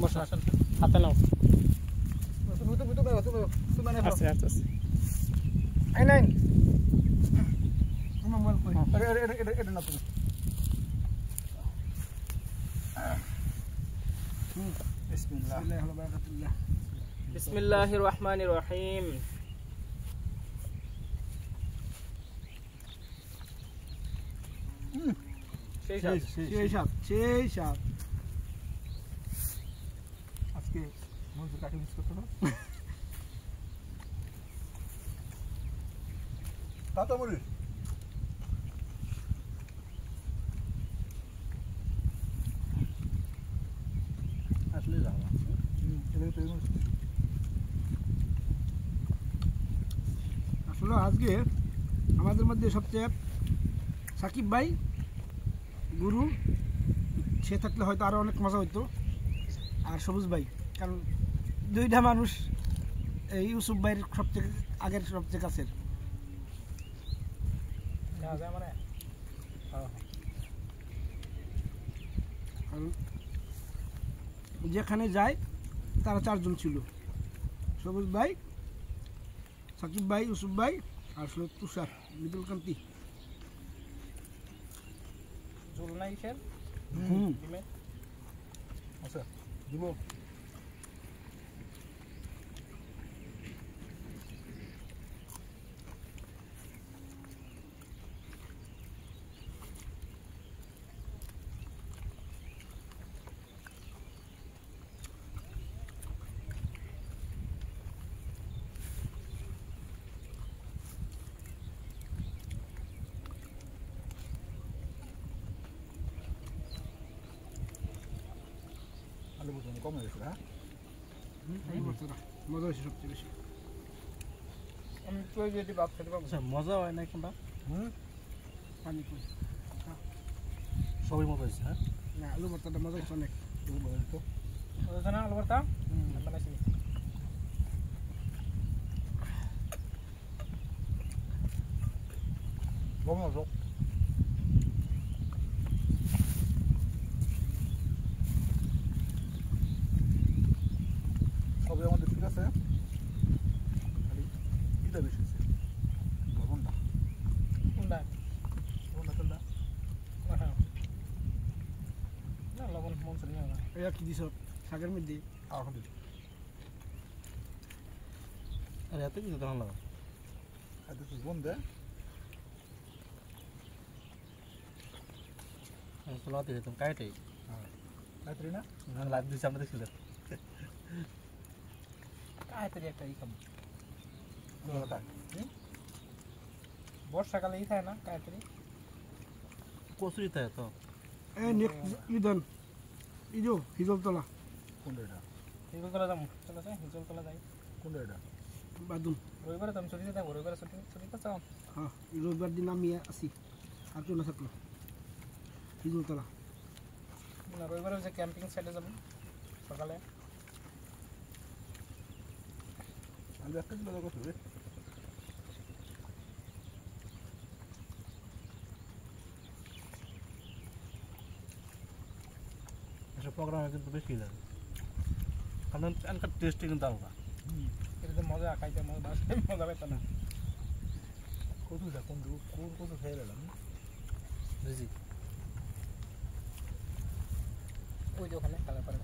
বসো আসেন হাতে নাও তুমি আচ্ছা আচ্ছা আই নাই আমার মোবাইল কই এটা না তুমি বিসমিল্লাহ বিসমিল্লাহির রহমানির রহিম সেই সাপ আজকে মজুর কাকে মিস করতে হবে তাতা মরি আসলে যাওয়া আসলে আজকে আমাদের মধ্যে সবচেয়ে সাকিব ভাই গুরু সে থাকলে হয়তো আরো অনেক মজা হইতো আর সবুজ ভাই কারণ দুইটা মানুষ এই ইউসুফ ভাইয়ের সবচেয়ে আগের সবচেয়ে কাছের যেখানে যায় তারা চারজন ছিল সবুজ ভাই সাকিব ভাই ইউসুফ ভাই আর তুষার বিপুল কান্তি ঝোল নাই স্যার আচ্ছা দিব আলু বুঝুন কম হয়ে গেছে মজা হয়েছে সবচেয়ে বেশি আমি তো যদি ভাত খেতে পারবো মজা হয় না কোনটা পানি কই সবই মজা হয়েছে হ্যাঁ না আলু ভর্তাটা মজা হয়েছে অনেক মজা তো মজা না আলু ভর্তা বানাইছি মজা সবই আমাদের ঠিক আছে এটা বেশি আছে লবণটা কোনটা কোনটা না লবণ মন নিয়ে না এটা কি দিছ শাকের মধ্যে এখন দিছ আরে এত কিছু দাম লাগা এত কিছু বন্ধ দে চলাতে যেতাম কাইটাই কাটরি না লাভ দিছি আমরা দেখছিল কাইটাই একটা ই খাম বর্ষাকালে ই থাকে না কাইটাই কচুরি থাকে তো এই নেক্সট ইদন ইজো হিজলতলা কোনটা এটা হিজলতলা যাম চলো যাই হিজলতলা যাই কোনটা এটা বাদুম রবিবারে তুমি ছুটিতে থাকো রবিবারে ছুটিতে চাও হ্যাঁ রবিবার দিন আমি আসি আর চলে থাকলো হিজলতলা না রবিবারে যে ক্যাম্পিং সাইডে যাবো সকালে আমি একটা দিন কথা হবে এসব প্রোগ্রামে কিন্তু বেশি লাগে কারণ এনকার টেস্টে কিন্তু আলাদা এটা মজা খাইতে মজা মজা পাইতো না কচুটা কোন কচু খেয়ে গেলাম বুঝি ওই যে ওখানে কালার পারে